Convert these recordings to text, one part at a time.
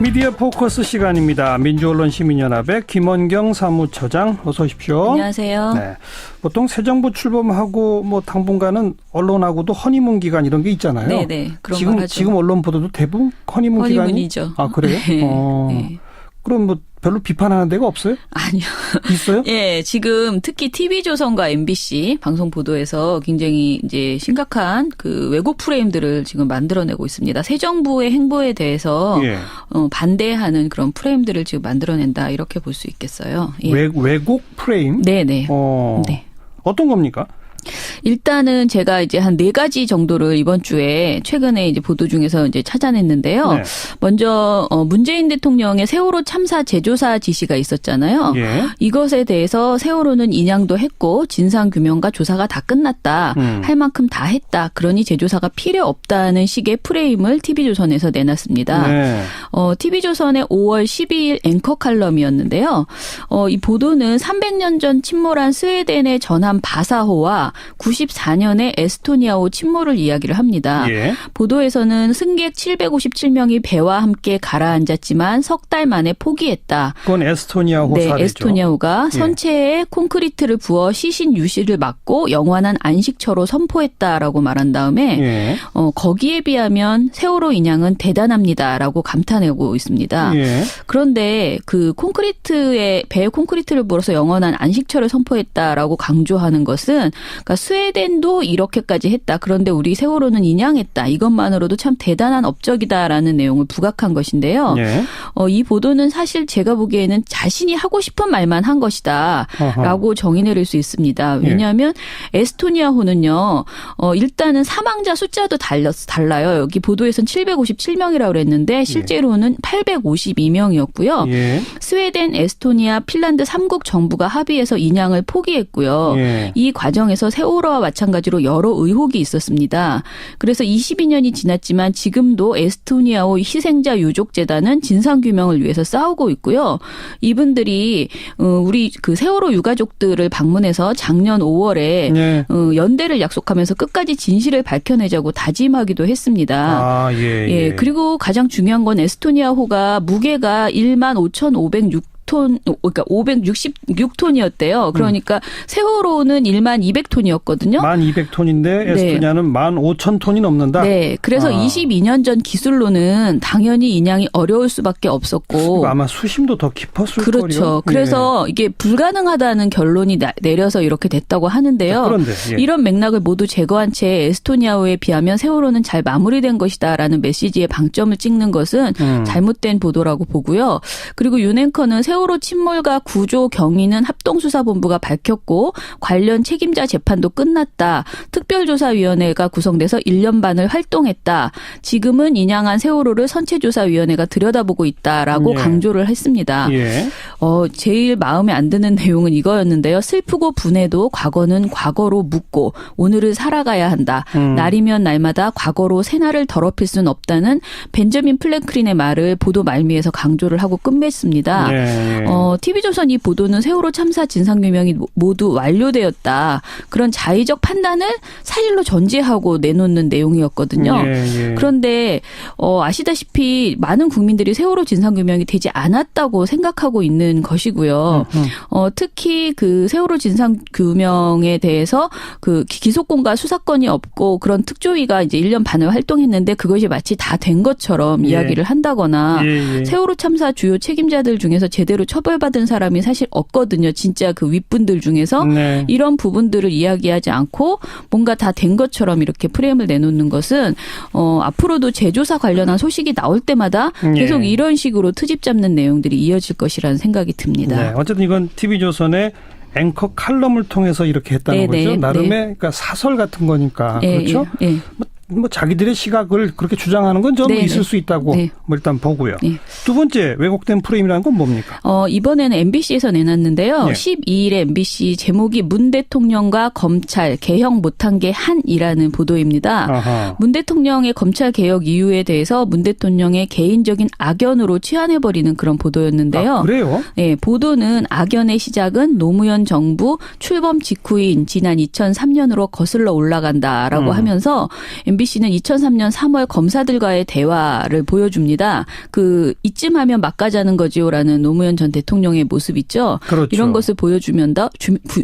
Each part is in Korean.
미디어 포커스 시간입니다. 민주언론시민연합의 김원경 사무처장 어서 오십시오. 안녕하세요. 네. 보통 새 정부 출범하고 당분간은 언론하고도 허니문 기간 이런 게 있잖아요. 네네. 그런 걸 하죠. 지금 언론 보도도 대부분 허니문 기간이. 허니문이죠. 아, 그래요? 네. 그럼 별로 비판하는 데가 없어요? 아니요. 있어요? 예, 지금 특히 TV조선과 MBC 방송 보도에서 굉장히 이제 심각한 그 왜곡 프레임들을 지금 만들어내고 있습니다. 새 정부의 행보에 대해서 예. 반대하는 그런 프레임들을 지금 만들어낸다 이렇게 볼 수 있겠어요. 예. 왜곡 프레임? 네네. 네. 어떤 겁니까? 일단은 제가 이제 한 4가지 정도를 이번 주에 최근에 이제 보도 중에서 이제 찾아냈는데요. 네. 먼저 문재인 대통령의 세월호 참사 재조사 지시가 있었잖아요. 예. 이것에 대해서 세월호는 인양도 했고 진상 규명과 조사가 다 끝났다. 할 만큼 다 했다. 그러니 재조사가 필요 없다는 식의 프레임을 TV조선에서 내놨습니다. 네. TV조선의 5월 12일 앵커 칼럼이었는데요. 이 보도는 300년 전 침몰한 스웨덴의 전함 바사호와 94년에 에스토니아호 침몰을 이야기를 합니다. 예. 보도에서는 승객 757명이 배와 함께 가라앉았지만 석 달 만에 포기했다. 그건 에스토니아호 네, 사례죠. 에스토니아호가 선체에 콘크리트를 부어 시신 유실을 막고 영원한 안식처로 선포했다라고 말한 다음에 예. 거기에 비하면 세월호 인양은 대단합니다라고 감탄하고 있습니다. 예. 그런데 그 배에 콘크리트를 부어서 영원한 안식처를 선포했다라고 강조하는 것은 그러니까 스웨덴도 이렇게까지 했다. 그런데 우리 세월호는 인양했다. 이것만으로도 참 대단한 업적이다라는 내용을 부각한 것인데요. 예. 이 보도는 사실 제가 보기에는 자신이 하고 싶은 말만 한 것이다라고 정의 내릴 수 있습니다. 왜냐하면 에스토니아호는요. 일단은 사망자 숫자도 달라요. 여기 보도에서는 757명이라고 그랬는데 실제로는 852명이었고요. 예. 스웨덴, 에스토니아, 핀란드 3국 정부가 합의해서 인양을 포기했고요. 예. 이 과정에서 세월호와 마찬가지로 여러 의혹이 있었습니다. 그래서 22년이 지났지만 지금도 에스토니아호 희생자 유족재단은 진상규명을 위해서 싸우고 있고요. 이분들이 우리 그 세월호 유가족들을 방문해서 작년 5월에 예. 연대를 약속하면서 끝까지 진실을 밝혀내자고 다짐하기도 했습니다. 아, 예. 예. 그리고 가장 중요한 건 에스토니아호가 무게가 15,506 그러니까 566톤이었대요. 그러니까 세월호는 12,200톤이었거든요. 1200톤인데 에스토니아는 15,000톤이 넘는다. 네. 그래서 22년 전 기술로는 당연히 인양이 어려울 수밖에 없었고. 아마 수심도 더 깊었을 거예요. 그렇죠. 그래서 이게 불가능하다는 결론이 내려서 이렇게 됐다고 하는데요. 그런데 이런 맥락을 모두 제거한 채 에스토니아호에 비하면 세월호는 잘 마무리된 것이다라는 메시지에 방점을 찍는 것은 잘못된 보도라고 보고요. 그리고 윤 앵커는 세월호 침몰과 구조 경위는 합동수사본부가 밝혔고 관련 책임자 재판도 끝났다. 특별조사위원회가 구성돼서 1년 반을 활동했다. 지금은 인양한 세월호를 선체조사위원회가 들여다보고 있다라고 강조를 했습니다. 예. 제일 마음에 안 드는 내용은 이거였는데요. 슬프고 분해도 과거는 과거로 묻고 오늘을 살아가야 한다. 날이면 날마다 과거로 새날을 더럽힐 수는 없다는 벤저민 플랭클린의 말을 보도 말미에서 강조를 하고 끝맺습니다. 예. TV조선 이 보도는 세월호 참사 진상규명이 모두 완료되었다. 그런 자의적 판단을 사실로 전제하고 내놓는 내용이었거든요. 예. 그런데 아시다시피 많은 국민들이 세월호 진상규명이 되지 않았다고 생각하고 있는 것이고요. 특히 그 세월호 진상규명에 대해서 그 기소권과 수사권이 없고 그런 특조위가 이제 1년 반을 활동했는데 그것이 마치 다 된 것처럼 이야기를 한다거나 세월호 참사 주요 책임자들 중에서 제대로 처벌받은 사람이 사실 없거든요. 진짜 그 윗분들 중에서 이런 부분들을 이야기하지 않고 뭔가 다 된 것처럼 이렇게 프레임을 내놓는 것은 앞으로도 재조사 관련한 소식이 나올 때마다 계속 이런 식으로 트집 잡는 내용들이 이어질 것이라는 생각이 듭니다. 네. 어쨌든 이건 TV조선의 앵커 칼럼을 통해서 이렇게 했다는 거죠. 나름의 그러니까 사설 같은 거니까. 그렇죠? 뭐 자기들의 시각을 그렇게 주장하는 건 좀 있을 수 있다고 뭐 일단 보고요. 두 번째 왜곡된 프레임이라는 건 뭡니까? 이번에는 MBC에서 내놨는데요. 12일에 MBC 제목이 문 대통령과 검찰 개혁 못한 게 한이라는 보도입니다. 아하. 문 대통령의 검찰 개혁 이유에 대해서 문 대통령의 개인적인 악연으로 치환해버리는 그런 보도였는데요. 아, 그래요? 네, 보도는 악연의 시작은 노무현 정부 출범 직후인 지난 2003년으로 거슬러 올라간다라고 하면서 MBC MBC는 2003년 3월 검사들과의 대화를 보여줍니다. 이쯤 하면 막가자는 거지요라는 노무현 전 대통령의 모습 있죠. 그렇죠. 이런 것을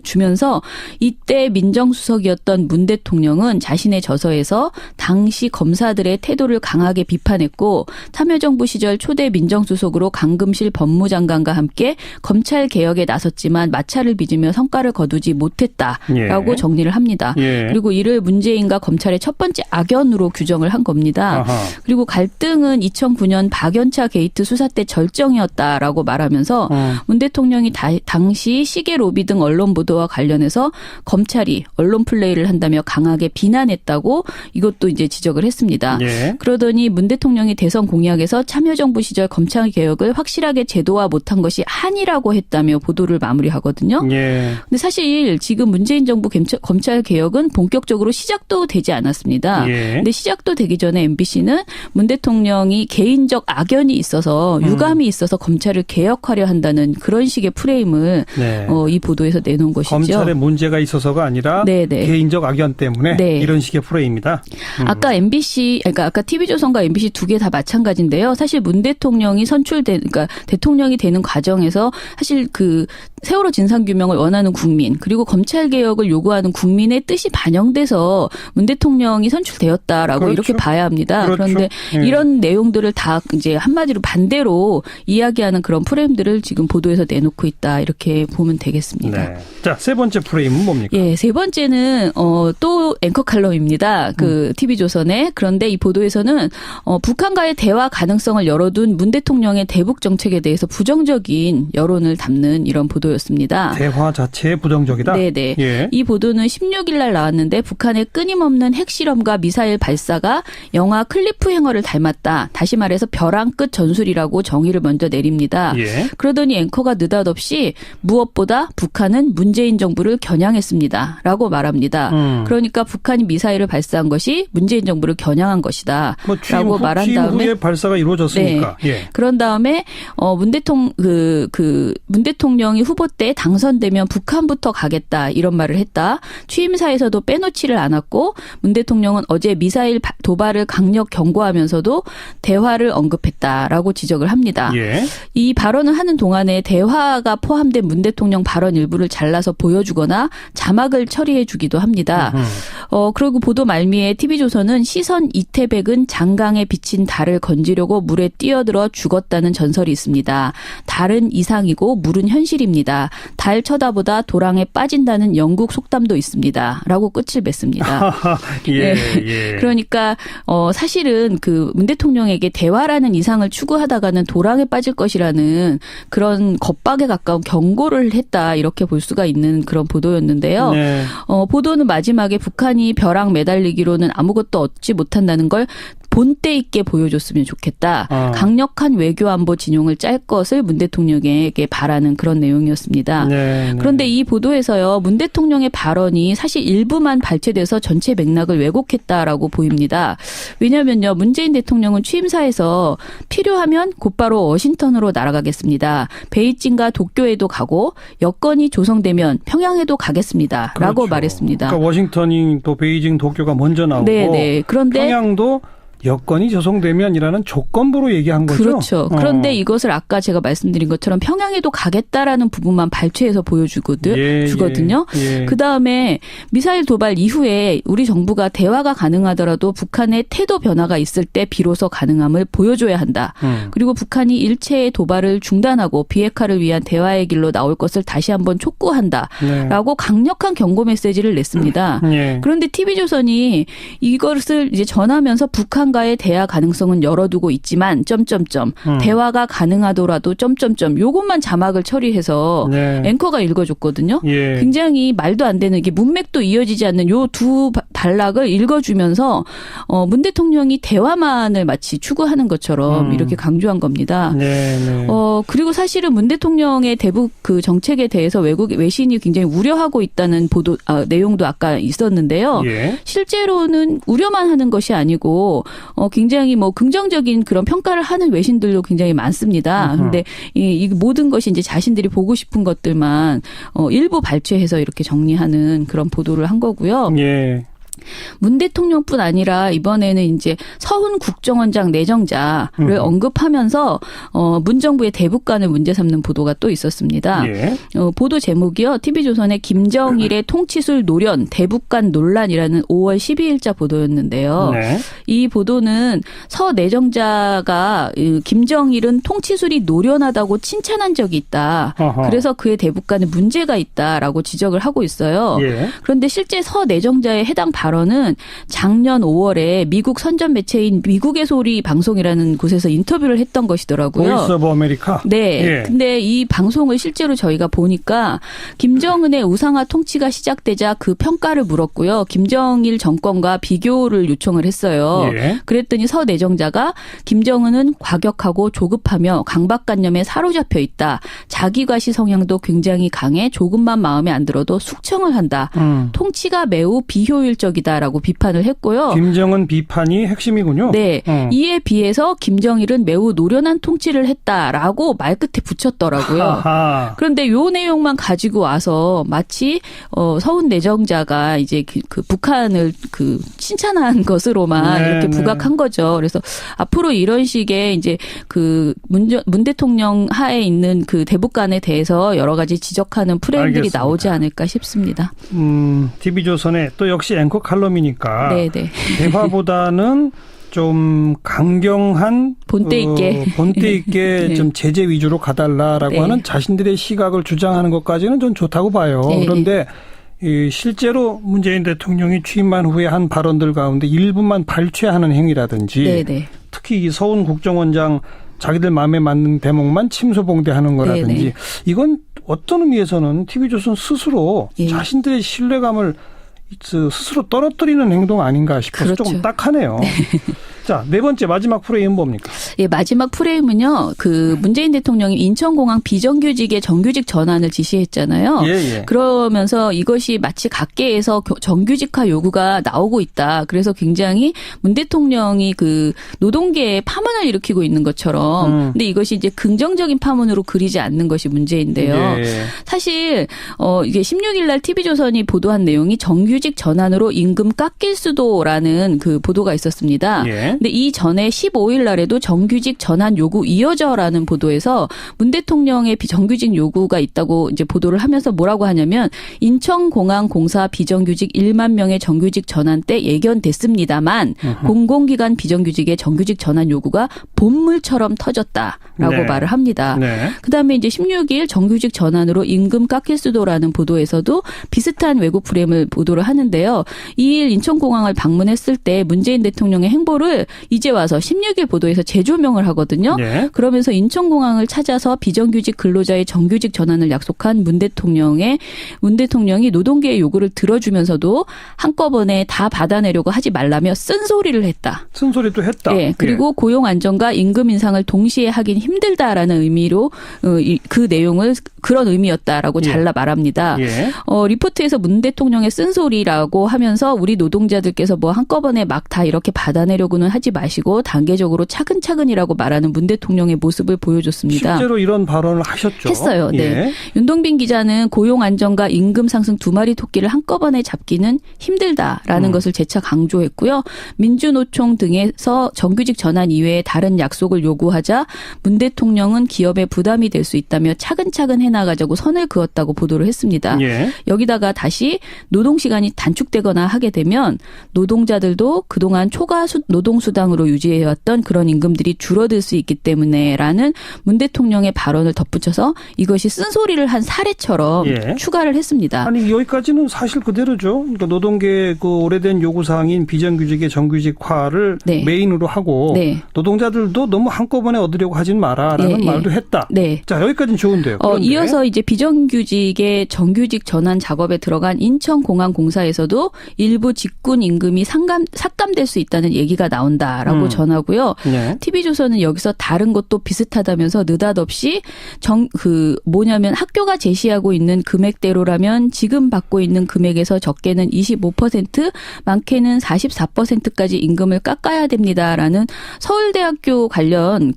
주면서 이때 민정수석이었던 문 대통령은 자신의 저서에서 당시 검사들의 태도를 강하게 비판했고 참여정부 시절 초대 민정수석으로 강금실 법무장관과 함께 검찰 개혁에 나섰지만 마찰을 빚으며 성과를 거두지 못했다라고 정리를 합니다. 그리고 이를 문재인과 검찰의 첫 번째 악연으로 규정을 한 겁니다. 그리고 갈등은 2009년 박연차 게이트 수사 때 절정이었다라고 말하면서 문 대통령이 당시 시계 로비 등 언론 보도와 관련해서 검찰이 언론 플레이를 한다며 강하게 비난했다고 이것도 이제 지적을 했습니다. 그러더니 문 대통령이 대선 공약에서 참여정부 시절 검찰 개혁을 확실하게 제도화 못한 것이 한이라고 했다며 보도를 마무리하거든요. 근데 사실 지금 문재인 정부 검찰 개혁은 본격적으로 시작도 되지 않았습니다. 근데 시작도 되기 전에 MBC는 문 대통령이 개인적 악연이 있어서 유감이 있어서 검찰을 개혁하려 한다는 그런 식의 프레임을 이 보도에서 내놓은 것이죠. 검찰에 문제가 있어서가 아니라 개인적 악연 때문에 이런 식의 프레임이다. 아까 아까 TV조선과 MBC 두 개 다 마찬가지인데요. 사실 문 대통령이 그러니까 대통령이 되는 과정에서 사실 세월호 진상규명을 원하는 국민 그리고 검찰 개혁을 요구하는 국민의 뜻이 반영돼서 문 대통령이 선출되었다라고 이렇게 봐야 합니다. 그런데 이런 내용들을 다 이제 한마디로 반대로 이야기하는 그런 프레임들을 지금 보도에서 내놓고 있다 이렇게 보면 되겠습니다. 자, 세 번째 프레임은 뭡니까? 세 번째는 또 앵커 칼럼입니다. TV조선에. 그런데 이 보도에서는 북한과의 대화 가능성을 열어둔 문 대통령의 대북 정책에 대해서 부정적인 여론을 담는 이런 보도였습니다. 대화 자체에 부정적이다? 네네. 이 보도는 16일 날 나왔는데 북한의 끊임없는 핵실험과 미사일 발사가 영화 클리프 행어를 닮았다. 다시 말해서 벼랑 끝 전술이라고 정의를 먼저 내립니다. 그러더니 앵커가 느닷없이 무엇보다 북한은 문재인 정부를 겨냥했습니다. 라고 말합니다. 그러니까 북한이 미사일을 발사한 것이 문재인 정부를 겨냥한 것이다. 라고 말한 다음에 후에 발사가 이루어졌으니까. 그런 다음에 문 대통령이 후보 때 당선되면 북한부터 가겠다 이런 말을 했다. 취임사에서도 빼놓지를 않았고 문 대통령은 어제 미사일 도발을 강력 경고하면서도 대화를 언급했다라고 지적을 합니다. 이 발언을 하는 동안에 대화가 포함된 문 대통령 발언 일부를 잘라서 보여주거나 자막을 처리해 주기도 합니다. 그리고 보도 말미에 TV조선은 시선 이태백은 장강에 비친 달을 건지려고 물에 뛰어들어 죽었다는 전설이 있습니다. 달은 이상이고 물은 현실입니다. 달 쳐다보다 도랑에 빠진다는 영국 속담도 있습니다. 라고 끝을 맺습니다. 그러니까 사실은 문 대통령에게 대화라는 이상을 추구하다가는 도랑에 빠질 것이라는 그런 겁박에 가까운 경고를 했다 이렇게 볼 수가 있는 그런 보도였는데요. 보도는 마지막에 북한이 벼랑 매달리기로는 아무것도 얻지 못한다는 걸 본때 있게 보여줬으면 좋겠다. 강력한 외교안보 진용을 짤 것을 문 대통령에게 바라는 그런 내용이었습니다. 그런데 이 보도에서요. 문 대통령의 발언이 사실 일부만 발췌돼서 전체 맥락을 왜곡했다라고 보입니다. 왜냐하면요. 문재인 대통령은 취임사에서 필요하면 곧바로 워싱턴으로 날아가겠습니다. 베이징과 도쿄에도 가고 여건이 조성되면 평양에도 가겠습니다. 라고 말했습니다. 그러니까 워싱턴이 또 베이징, 도쿄가 먼저 나오고 그런데 평양도 여건이 조성되면이라는 조건부로 얘기한 거죠. 그렇죠. 그런데 이것을 아까 제가 말씀드린 것처럼 평양에도 가겠다라는 부분만 발췌해서 주거든요. 그다음에 미사일 도발 이후에 우리 정부가 대화가 가능하더라도 북한의 태도 변화가 있을 때 비로소 가능함을 보여줘야 한다. 그리고 북한이 일체의 도발을 중단하고 비핵화를 위한 대화의 길로 나올 것을 다시 한번 촉구한다. 라고 강력한 경고 메시지를 냈습니다. 그런데 TV조선이 이것을 이제 전하면서 북한과의 대화 가능성은 열어두고 있지만 대화가 가능하더라도 요것만 자막을 처리해서 앵커가 읽어줬거든요. 굉장히 말도 안 되는 이게 문맥도 이어지지 않는 요 두 단락을 읽어주면서 문 대통령이 대화만을 마치 추구하는 것처럼 이렇게 강조한 겁니다. 그리고 사실은 문 대통령의 대북 정책에 대해서 외신이 굉장히 우려하고 있다는 내용도 아까 있었는데요. 실제로는 우려만 하는 것이 아니고 굉장히 긍정적인 그런 평가를 하는 외신들도 굉장히 많습니다. 그런데 이 모든 것이 이제 자신들이 보고 싶은 것들만 일부 발췌해서 이렇게 정리하는 그런 보도를 한 거고요. 문 대통령뿐 아니라 이번에는 이제 서훈 국정원장 내정자를 언급하면서 문 정부의 대북관을 문제 삼는 보도가 또 있었습니다. 예. 보도 제목이요. TV조선의 김정일의 통치술 노련 대북관 논란이라는 5월 12일자 보도였는데요. 네. 이 보도는 서 내정자가 김정일은 통치술이 노련하다고 칭찬한 적이 있다. 어허. 그래서 그의 대북관에 문제가 있다라고 지적을 하고 있어요. 예. 그런데 실제 서 내정자의 해당 발언은 작년 5월에 미국 선전 매체인 미국의 소리 방송이라는 곳에서 인터뷰를 했던 것이더라고요. 보이스 오브 아메리카. 네. 예. 근데 이 방송을 실제로 저희가 보니까 김정은의 우상화 통치가 시작되자 그 평가를 물었고요. 김정일 정권과 비교를 요청을 했어요. 예. 그랬더니 서 내정자가 김정은은 과격하고 조급하며 강박관념에 사로잡혀 있다. 자기과시 성향도 굉장히 강해 조금만 마음에 안 들어도 숙청을 한다. 통치가 매우 비효율적이다라고 비판을 했고요. 김정은 비판이 핵심이군요. 네. 이에 비해서 김정일은 매우 노련한 통치를 했다라고 말끝에 붙였더라고요. 하하. 그런데 요 내용만 가지고 와서 마치 서훈 내정자가 이제 그 북한을 칭찬한 것으로만 네, 이렇게 부각한 거죠. 그래서 앞으로 이런 식의 이제 문 대통령 하에 있는 그 대북관에 대해서 여러 가지 지적하는 프레임들이 알겠습니다. 나오지 않을까 싶습니다. TV조선에 또 역시 앵커 칼럼이니까 네네. 대화보다는 좀 강경한 본때 있게 네. 좀 제재 위주로 가달라라고 네. 하는 자신들의 시각을 주장하는 것까지는 좀 좋다고 봐요. 네. 그런데 실제로 문재인 대통령이 취임한 후에 한 발언들 가운데 일부만 발췌하는 행위라든지 네네. 특히 이 서훈 국정원장 자기들 마음에 맞는 대목만 침소봉대하는 거라든지 네네. 이건 어떤 의미에서는 TV조선 스스로 예. 자신들의 신뢰감을 스스로 떨어뜨리는 행동 아닌가 싶어서 그렇죠. 조금 딱하네요. 자, 네 번째 마지막 프레임은 뭡니까? 예, 마지막 프레임은요. 문재인 대통령이 인천공항 비정규직의 정규직 전환을 지시했잖아요. 예. 그러면서 이것이 마치 각계에서 정규직화 요구가 나오고 있다. 그래서 굉장히 문 대통령이 노동계에 파문을 일으키고 있는 것처럼. 근데 이것이 이제 긍정적인 파문으로 그리지 않는 것이 문제인데요. 예. 사실 이게 16일 날 TV조선이 보도한 내용이 정규직 전환으로 임금 깎일 수도라는 그 보도가 있었습니다. 예. 근데 이 전에 15일 날에도 정규직 전환 요구 이어져라는 보도에서 문 대통령의 비정규직 요구가 있다고 이제 보도를 하면서 뭐라고 하냐면 인천공항공사 비정규직 1만 명의 정규직 전환 때 예견됐습니다만 공공기관 비정규직의 정규직 전환 요구가 본물처럼 터졌다라고 네. 말을 합니다. 네. 그다음에 이제 16일 정규직 전환으로 임금 깎일 수도라는 보도에서도 비슷한 왜곡 프레임을 보도를 하는데요. 2일 인천공항을 방문했을 때 문재인 대통령의 행보를 이제 와서 16일 보도에서 재조명을 하거든요. 네. 그러면서 인천공항을 찾아서 비정규직 근로자의 정규직 전환을 약속한 문 대통령이 노동계의 요구를 들어주면서도 한꺼번에 다 받아내려고 하지 말라며 쓴소리를 했다. 쓴소리도 했다. 네, 그리고 고용 안정과 임금 인상을 동시에 하긴 힘들다라는 의미로 그 내용을 그런 의미였다라고 잘라 말합니다. 예. 리포트에서 문 대통령의 쓴소리라고 하면서 우리 노동자들께서 뭐 한꺼번에 막 다 이렇게 받아내려고는 하지 마시고 단계적으로 차근차근이라고 말하는 문 대통령의 모습을 보여줬습니다. 실제로 이런 발언을 하셨죠. 했어요. 네. 예. 윤동빈 기자는 고용 안정과 임금 상승 두 마리 토끼를 한꺼번에 잡기는 힘들다라는 것을 재차 강조했고요. 민주노총 등에서 정규직 전환 이외에 다른 약속을 요구하자 문 대통령은 기업에 부담이 될 수 있다며 차근차근 해나가자고 선을 그었다고 보도를 했습니다. 예. 여기다가 다시 노동시간이 단축되거나 하게 되면 노동자들도 그동안 초과 노동수당으로 유지해왔던 그런 임금들이 줄어들 수 있기 때문에라는 문 대통령의 발언을 덧붙여서 이것이 쓴소리를 한 사례처럼 예. 추가를 했습니다. 아니 여기까지는 사실 그대로죠. 그러니까 노동계의 오래된 요구사항인 비정규직의 정규직화를 네. 메인으로 하고 네. 노동자들도 너무 한꺼번에 얻으려고 하진 마라라는 말도 했다. 네. 자 여기까지는 좋은데요. 이어서 이제 비정규직의 정규직 전환 작업에 들어간 인천공항공사에서도 일부 직군 임금이 삭감될 수 있다는 얘기가 나온다라고 전하고요. 네. TV조선은 여기서 다른 것도 비슷하다면서 느닷없이 뭐냐면 학교가 제시하고 있는 금액대로라면 지금 받고 있는 금액에서 적게는 25%, 많게는 44%까지 임금을 깎아야 됩니다라는 서울대학교 관련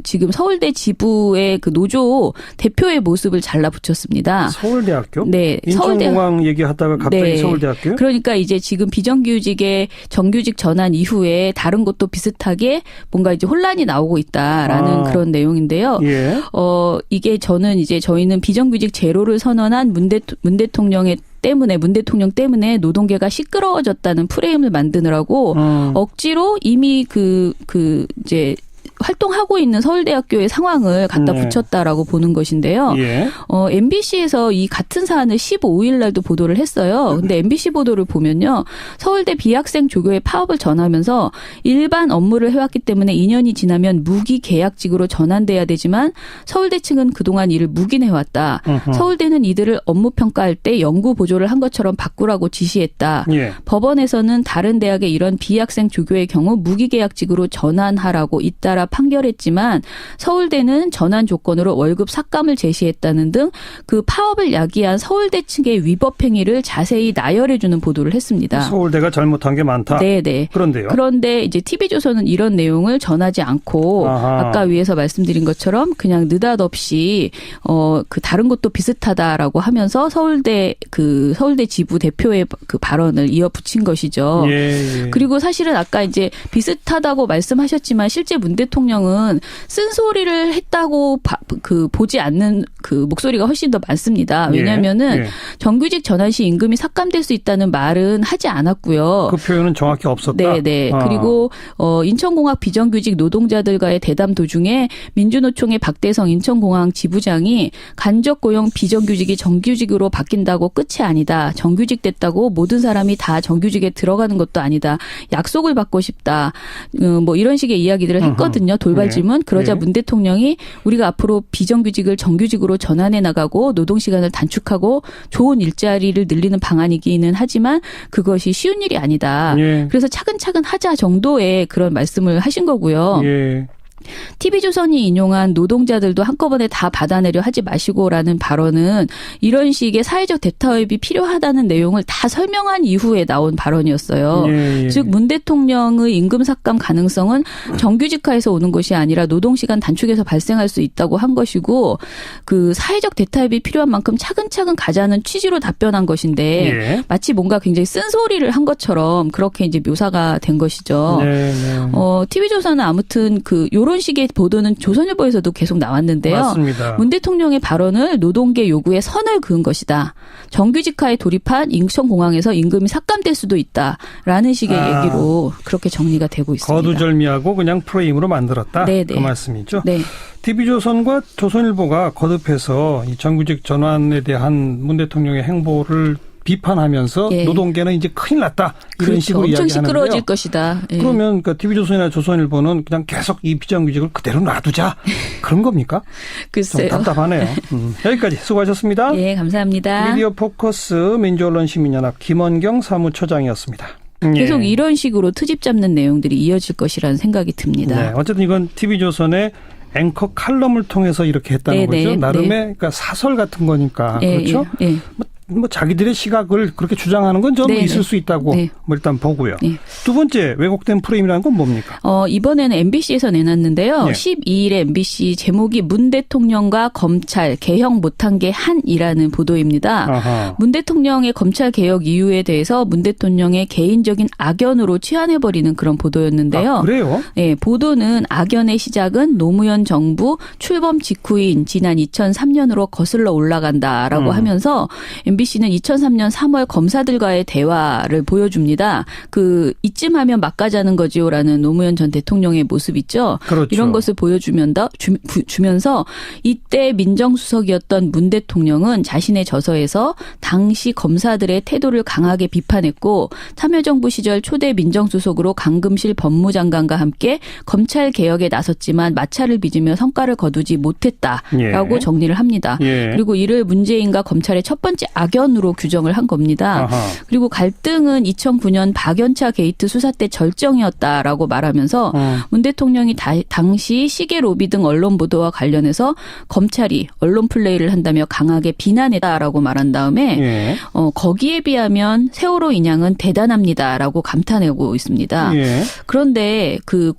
지금 서울대 지부의 노조 대표의 모습 모습을 잘라 붙였습니다. 서울대학교? 네. 인천공항 얘기하다가 갑자기 네. 서울대학교요? 그러니까 이제 지금 비정규직의 정규직 전환 이후에 다른 곳도 비슷하게 뭔가 이제 혼란이 나오고 있다라는 그런 내용인데요. 예. 이게 저희는 비정규직 제로를 선언한 문 대통령 때문에 노동계가 시끄러워졌다는 프레임을 만드느라고 억지로 이미 이제 활동하고 있는 서울대학교의 상황을 갖다 붙였다라고 보는 것인데요. 예. MBC에서 이 같은 사안을 15일 날도 보도를 했어요. 근데 MBC 보도를 보면요. 서울대 비학생 조교의 파업을 전하면서 일반 업무를 해왔기 때문에 2년이 지나면 무기계약직으로 전환돼야 되지만 서울대 측은 그동안 이를 묵인해왔다. 서울대는 이들을 업무 평가할 때 연구 보조를 한 것처럼 바꾸라고 지시했다. 예. 법원에서는 다른 대학의 이런 비학생 조교의 경우 무기계약직으로 전환하라고 잇따라 판결했지만 서울대는 전환 조건으로 월급 삭감을 제시했다는 등 그 파업을 야기한 서울대 측의 위법 행위를 자세히 나열해주는 보도를 했습니다. 서울대가 잘못한 게 많다. 네네. 그런데요. 그런데 이제 TV조선은 이런 내용을 전하지 않고 아까 위에서 말씀드린 것처럼 그냥 느닷없이 그 다른 것도 비슷하다라고 하면서 서울대 지부 대표의 그 발언을 이어붙인 것이죠. 예. 그리고 사실은 아까 이제 비슷하다고 말씀하셨지만 실제 문 대통령은 쓴소리를 했다고 보지 않는 그 목소리가 훨씬 더 많습니다. 왜냐하면은 정규직 전환 시 임금이 삭감될 수 있다는 말은 하지 않았고요. 그 표현은 정확히 없었다. 네네. 그리고 인천공항 비정규직 노동자들과의 대담 도중에 민주노총의 박대성 인천공항 지부장이 간접 고용 비정규직이 정규직으로 바뀐다고 끝이 아니다. 정규직 됐다고 모든 사람이 다 정규직에 들어가는 것도 아니다. 약속을 받고 싶다. 뭐 이런 식의 이야기들을 했거든요. 돌발 질문. 그러자 문 대통령이 우리가 앞으로 비정규직을 정규직으로 전환해 나가고 노동시간을 단축하고 좋은 일자리를 늘리는 방안이기는 하지만 그것이 쉬운 일이 아니다. 예. 그래서 차근차근 하자 정도의 그런 말씀을 하신 거고요. 예. TV조선이 인용한 노동자들도 한꺼번에 다 받아내려 하지 마시고라는 발언은 이런 식의 사회적 대타협이 필요하다는 내용을 다 설명한 이후에 나온 발언이었어요. 예. 즉 문 대통령의 임금 삭감 가능성은 정규직화에서 오는 것이 아니라 노동시간 단축에서 발생할 수 있다고 한 것이고 그 사회적 대타협이 필요한 만큼 차근차근 가자는 취지로 답변한 것인데 마치 뭔가 굉장히 쓴소리를 한 것처럼 그렇게 이제 묘사가 된 것이죠. TV조선은 아무튼 요런 식의 보도는 조선일보에서도 계속 나왔는데요. 맞습니다. 문 대통령의 발언을 노동계 요구에 선을 그은 것이다. 정규직화에 돌입한 인천공항에서 임금이 삭감될 수도 있다라는 식의 얘기로 그렇게 정리가 되고 있습니다. 거두절미하고 그냥 프레임으로 만들었다. 네네. 그 말씀이죠. 네. TV조선과 조선일보가 거듭해서 이 정규직 전환에 대한 문 대통령의 행보를 비판하면서 노동계는 이제 큰일 났다. 이런 식으로 엄청 이야기하는데요. 시끄러워질 것이다. 그러면 TV조선이나 조선일보는 그냥 계속 이 비정규직을 그대로 놔두자. 그런 겁니까? 글쎄요. 좀 답답하네요. 여기까지 수고하셨습니다. 예, 감사합니다. 미디어 포커스 민주언론시민연합 김원경 사무처장이었습니다. 계속 이런 식으로 트집 잡는 내용들이 이어질 것이라는 생각이 듭니다. 네, 어쨌든 이건 TV조선의 앵커 칼럼을 통해서 이렇게 했다는 거죠. 나름의 그러니까 사설 같은 거니까. 그렇죠? 뭐 자기들의 시각을 그렇게 주장하는 건 좀 있을 수 있다고 뭐 일단 보고요. 두 번째 왜곡된 프레임이라는 건 뭡니까? 이번에는 MBC에서 내놨는데요. 12일에 MBC 제목이 문 대통령과 검찰 개혁 못한 게 한이라는 보도입니다. 문 대통령의 검찰 개혁 이유에 대해서 문 대통령의 개인적인 악연으로 치환해버리는 그런 보도였는데요. 그래요? 네, 보도는 악연의 시작은 노무현 정부 출범 직후인 지난 2003년으로 거슬러 올라간다라고 하면서 MBC는 2003년 3월 검사들과의 대화를 보여줍니다. 이쯤 하면 막가자는 거지요라는 노무현 전 대통령의 모습 있죠. 그렇죠. 이런 것을 주면서 이때 민정수석이었던 문 대통령은 자신의 저서에서 당시 검사들의 태도를 강하게 비판했고 참여정부 시절 초대 민정수석으로 강금실 법무장관과 함께 검찰 개혁에 나섰지만 마찰을 빚으며 성과를 거두지 못했다라고 정리를 합니다. 그리고 이를 문재인과 검찰의 첫 번째 악연으로 규정을 한 겁니다. 아하. 그리고 갈등은 2009년 박연차 게이트 수사 때 절정이었다라고 말하면서 문 대통령이 당시 시계 로비 등 언론 보도와 관련해서 검찰이 언론 플레이를 한다며 강하게 비난했다라고 말한 다음에 예. 거기에 비하면 세월호 인양은 대단합니다라고 감탄하고 있습니다. 예. 그런데 그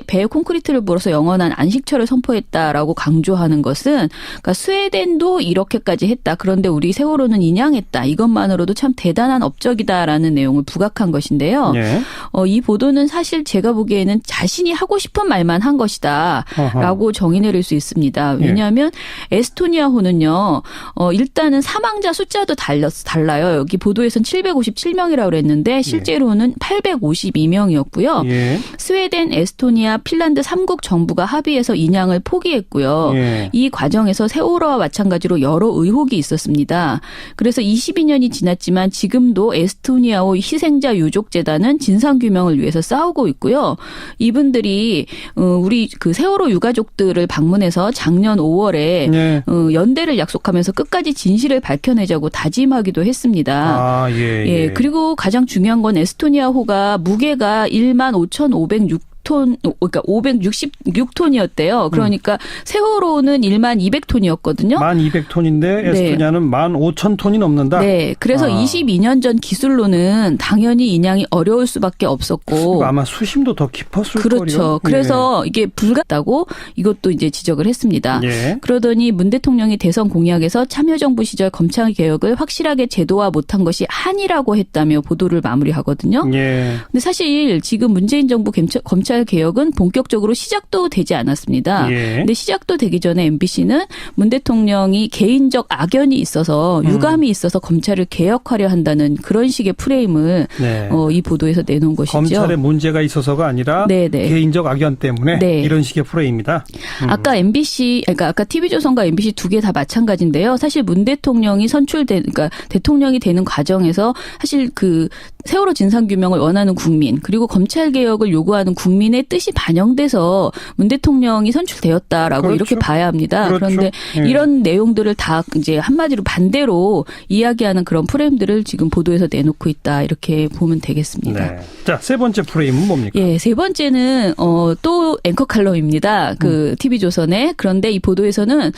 배에 콘크리트를 불어서 영원한 안식처를 선포했다라고 강조하는 것은 그러니까 스웨덴도 이렇게까지 했다. 그런데 우리 세월호는 인양했다. 이것만으로도 참 대단한 업적이다라는 내용을 부각한 것인데요. 예. 이 보도는 사실 제가 보기에는 자신이 하고 싶은 말만 한 것이다라고 정의 내릴 수 있습니다. 왜냐하면 에스토니아호는요. 일단은 사망자 숫자도 달라요. 여기 보도에서는 757명이라고 그랬는데 실제로는 852명이었고요. 예. 스웨덴, 에스토니아, 핀란드 3국 정부가 합의해서 인양을 포기했고요. 예. 이 과정에서 세월호와 마찬가지로 여러 의혹이 있었습니다. 그래서 22년이 지났지만 지금도 에스토니아호 희생자 유족재단은 진상규명을 위해서 싸우고 있고요. 이분들이 우리 그 세월호 유가족들을 방문해서 작년 5월에 예. 연대를 약속하면서 끝까지 진실을 밝혀내자고 다짐하기도 했습니다. 아, 예, 예. 그리고 가장 중요한 건 에스토니아호가 무게가 15,506톤, 그러니까 566톤이었대요. 그러니까 세월호는 12,200톤이었거든요. 1200톤인데 에스토니아는 15,000톤이 넘는다. 네. 그래서 22년 전 기술로는 당연히 인양이 어려울 수밖에 없었고. 아마 수심도 더 깊었을 거요. 그렇죠. 그래서 이게 불가다고 이것도 이제 지적을 했습니다. 예. 그러더니 문 대통령이 대선 공약에서 참여정부 시절 검찰 개혁을 확실하게 제도화 못한 것이 한이라고 했다며 보도를 마무리하거든요. 예. 근데 사실 지금 문재인 정부 검찰 개혁은 본격적으로 시작도 되지 않았습니다. 예. 근데 시작도 되기 전에 MBC는 문 대통령이 개인적 악연이 있어서 유감이 있어서 검찰을 개혁하려 한다는 그런 식의 프레임을 네. 이 보도에서 내놓은 것이죠. 검찰에 문제가 있어서가 아니라 네네. 개인적 악연 때문에 네. 이런 식의 프레임이다. 아까 아까 TV조선과 MBC 두 개 다 마찬가지인데요. 사실 문 대통령이 그러니까 대통령이 되는 과정에서 사실 그 세월호 진상규명을 원하는 국민 그리고 검찰 개혁을 요구하는 국민의 뜻이 반영돼서 문 대통령이 선출되었다라고 그렇죠. 이렇게 봐야 합니다. 그렇죠. 그런데 예. 이런 내용들을 다 이제 한마디로 반대로 이야기하는 그런 프레임들을 지금 보도에서 내놓고 있다 이렇게 보면 되겠습니다. 네. 자, 세 번째 프레임은 뭡니까? 예, 세 번째는 또 앵커 칼럼입니다. 그 TV조선에. 그런데 이 보도에서는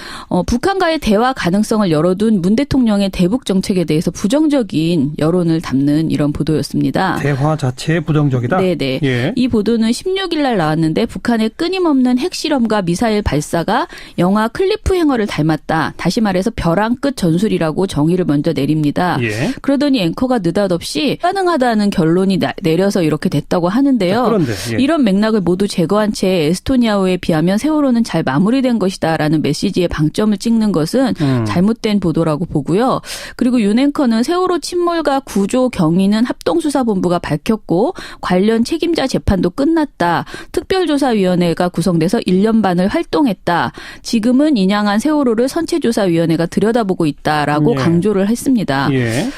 북한과의 대화 가능성을 열어둔 문 대통령의 대북 정책에 대해서 부정적인 여론을 담는 이런 보도였습니다. 대화 자체에 부정적이다? 네네. 예. 이 보도는 16일 날 나왔는데 북한의 끊임없는 핵실험과 미사일 발사가 영화 클리프 행어를 닮았다. 다시 말해서 벼랑 끝 전술이라고 정의를 먼저 내립니다. 예. 그러더니 앵커가 느닷없이 가능하다는 결론이 내려서 이렇게 됐다고 하는데요. 자, 그런데 이런 맥락을 모두 제거한 채 에스토니아호에 비하면 세월호는 잘 마무리된 것이다라는 메시지에 방점을 찍는 것은 잘못된 보도라고 보고요. 그리고 윤 앵커는 세월호 침몰과 구조 경위는 합동수사본부가 밝혔고 관련 책임자 재판도 끝났다. 특별조사위원회가 구성돼서 1년 반을 활동했다. 지금은 인양한 세월호를 선체조사위원회가 들여다보고 있다라고 예. 강조를 했습니다. 예.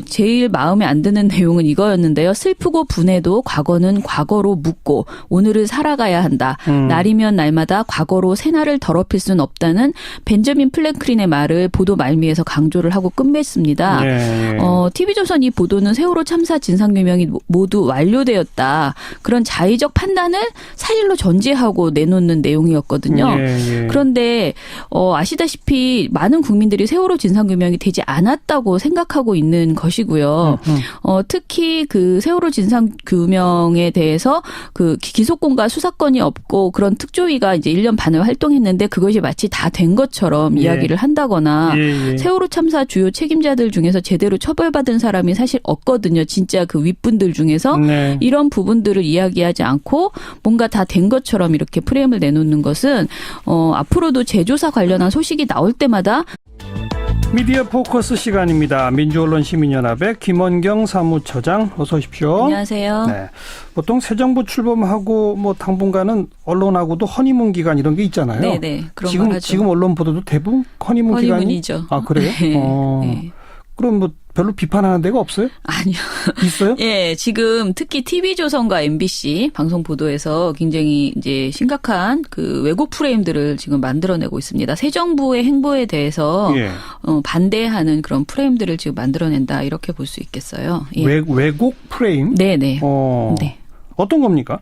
제일 마음에 안 드는 내용은 이거였는데요. 슬프고 분해도 과거는 과거로 묻고 오늘을 살아가야 한다. 날이면 날마다 과거로 새날을 더럽힐 수는 없다는 벤저민 플랭클린의 말을 보도 말미에서 강조를 하고 끝맺습니다. 예. TV조선 이 보도는 세월호 참사 진상규명이 모두 완료되었다. 그런 자의적 판단을 사실로 전제하고 내놓는 내용이었거든요. 예. 그런데 아시다시피 많은 국민들이 세월호 진상규명이 되지 않았다고 생각하고 있는 것이고요. 특히 그 세월호 진상규명에 대해서 그 기소권과 수사권이 없고 그런 특조위가 이제 1년 반을 활동했는데 그것이 마치 다 된 것처럼 이야기를 한다거나 세월호 참사 주요 책임자들 중에서 제대로 처벌받은 사람이 사실 없거든요. 진짜 그 윗분들 중에서 네. 이런 부분들을 이야기하지 않고 뭔가 다 된 것처럼 이렇게 프레임을 내놓는 것은 앞으로도 재조사 관련한 소식이 나올 때마다 미디어 포커스 시간입니다. 민주언론시민연합의 김원경 사무처장 어서 오십시오. 안녕하세요. 네. 보통 새 정부 출범하고 뭐 당분간은 언론하고도 허니문 기간 이런 게 있잖아요. 네네. 그런 걸 하죠. 지금 언론 보도도 대부분 허니문 기간이. 허니문이죠. 아, 그래요? 네. 네. 그럼 뭐 별로 비판하는 데가 없어요? 아니요. 있어요? 예, 지금 특히 TV조선과 MBC 방송 보도에서 굉장히 이제 심각한 그 왜곡 프레임들을 지금 만들어내고 있습니다. 새 정부의 행보에 대해서 예. 반대하는 그런 프레임들을 지금 만들어낸다 이렇게 볼 수 있겠어요. 예. 왜곡 프레임? 네네. 네. 어떤 겁니까?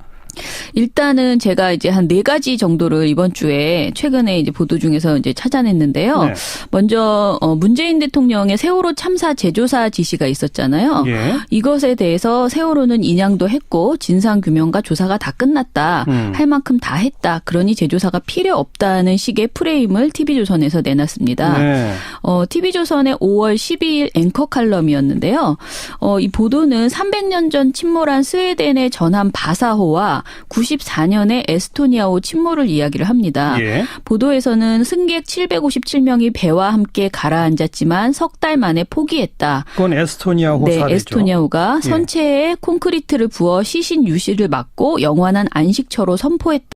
일단은 제가 이제 한 4가지 정도를 이번 주에 최근에 이제 보도 중에서 이제 찾아냈는데요. 네. 먼저 문재인 대통령의 세월호 참사 재조사 지시가 있었잖아요. 예. 이것에 대해서 세월호는 인양도 했고 진상 규명과 조사가 다 끝났다. 할 만큼 다 했다. 그러니 재조사가 필요 없다는 식의 프레임을 TV조선에서 내놨습니다. 네. TV조선의 5월 12일 앵커 칼럼이었는데요. 이 보도는 300년 전 침몰한 스웨덴의 전함 바사호와 94년에 에스토니아호 침몰을 이야기를 합니다. 예. 보도에서는 승객 757명이 배와 함께 가라앉았지만 석 달 만에 포기했다. 그건 에스토니아호 네, 사례죠. 에스토니아호가 선체에 콘크리트를 부어 시신 유실을 막고 영원한 안식처로 선포했다.